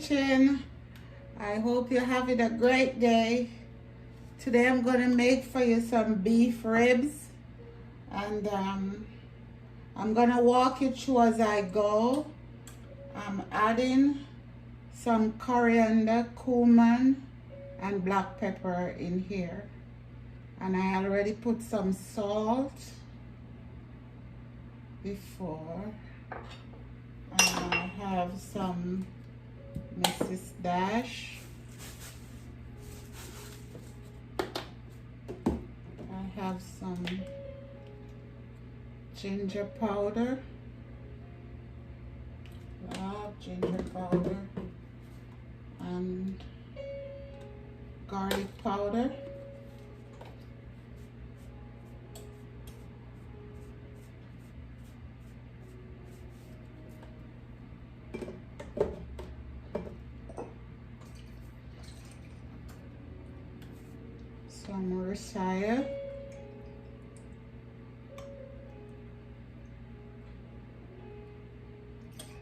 kitchen. I hope you're having a great day. Today I'm gonna make for you some beef ribs, and I'm gonna walk you through as I go. I'm adding some coriander, cumin, and black pepper in here, and I already put some salt before. And I have some Mrs. Dash. I have some ginger powder. Ginger powder and garlic powder. Some Rosaya.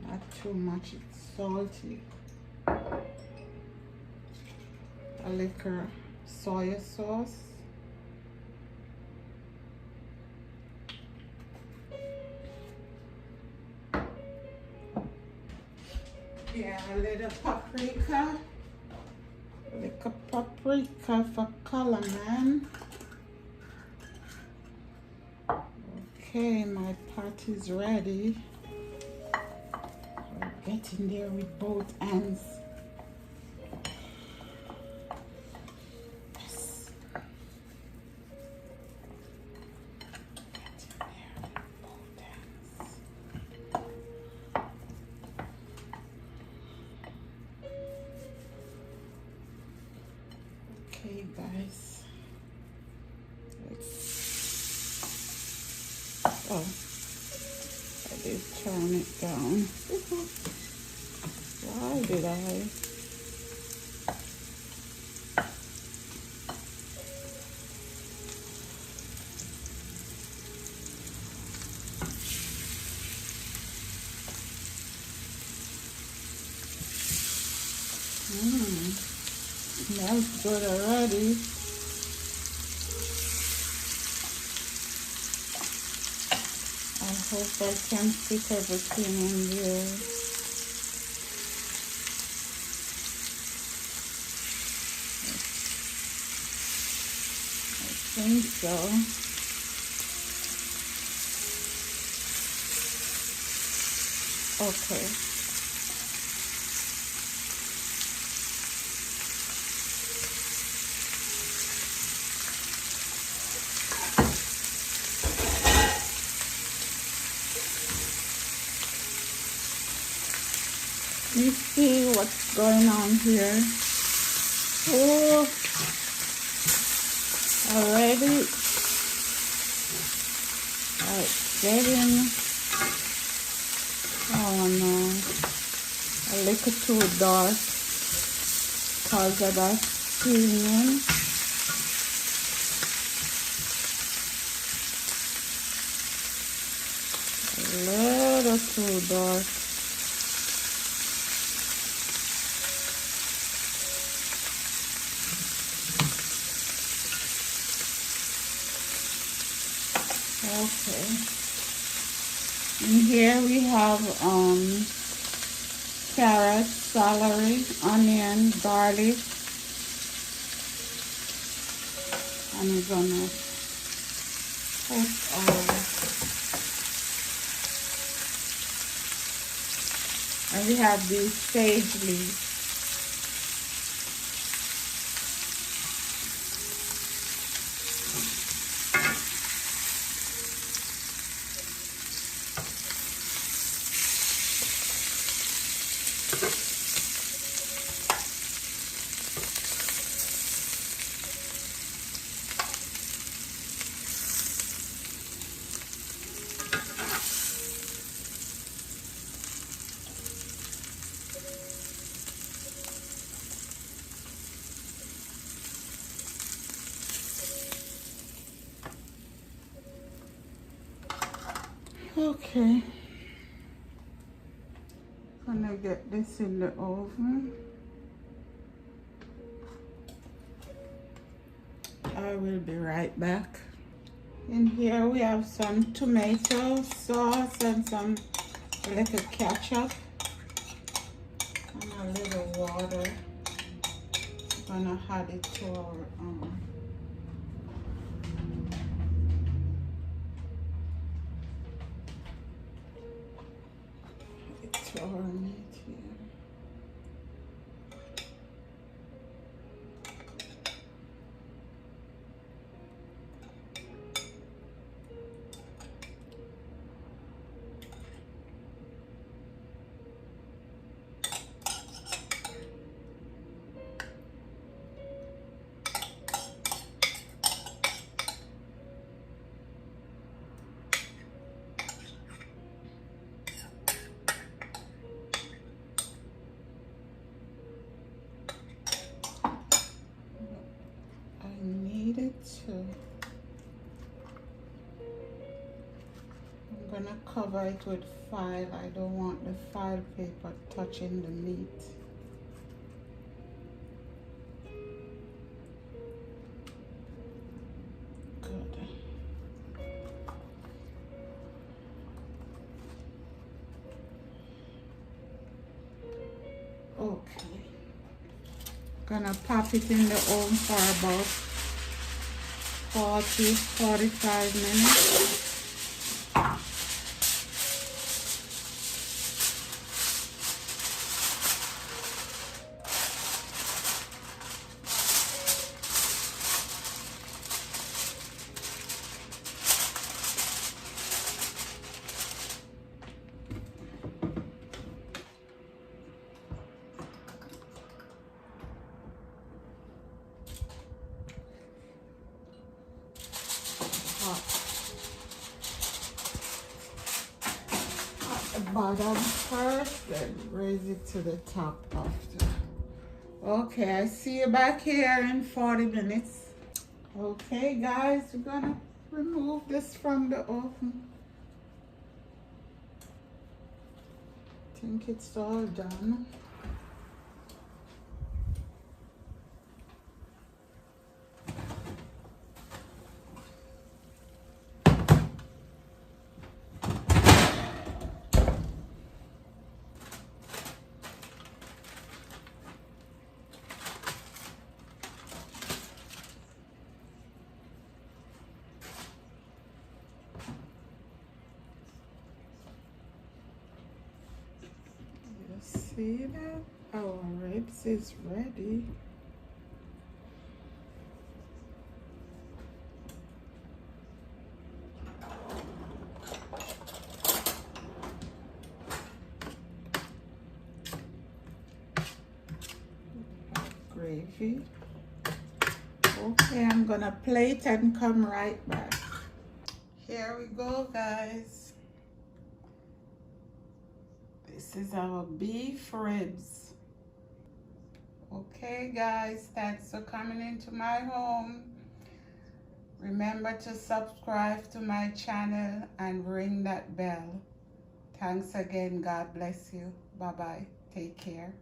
Not too much, it's salty. A little soy sauce. Yeah, a little paprika. A little paprika for color, man. Okay, my pot is ready. Get in there with both hands. Yes. Get in there with both hands. Okay, guys. Oh, I did turn it down. Why did I? Smells good already. I hope I can fit everything in there. I think so. Okay. Let's see what's going on here. Oh, already it's getting, oh no, a little too dark because of that steaming. A little too dark. Okay. In here we have carrots, celery, onion, garlic, and we're gonna put and we have these sage leaves. Okay. I'm gonna get this in the oven. I will be right back. In here we have some tomato sauce and some little ketchup and a little water. I'm gonna add it to our meat here. I'm gonna cover it with file. I don't want the file paper touching the meat. Good. Okay. Gonna pop it in the oven for about 40-45 minutes. Bottom first, then raise it to the top after. Okay, I see you back here in 40 minutes. Okay, guys, we're gonna remove this from the oven. I think it's all done. See that? Our ribs is ready. Gravy. Okay, I'm gonna plate and come right back. Here we go, guys. This is our beef ribs. Okay, guys, thanks for coming into my home. Remember to subscribe to my channel and ring that bell. Thanks again. God bless you. Bye-bye. Take care.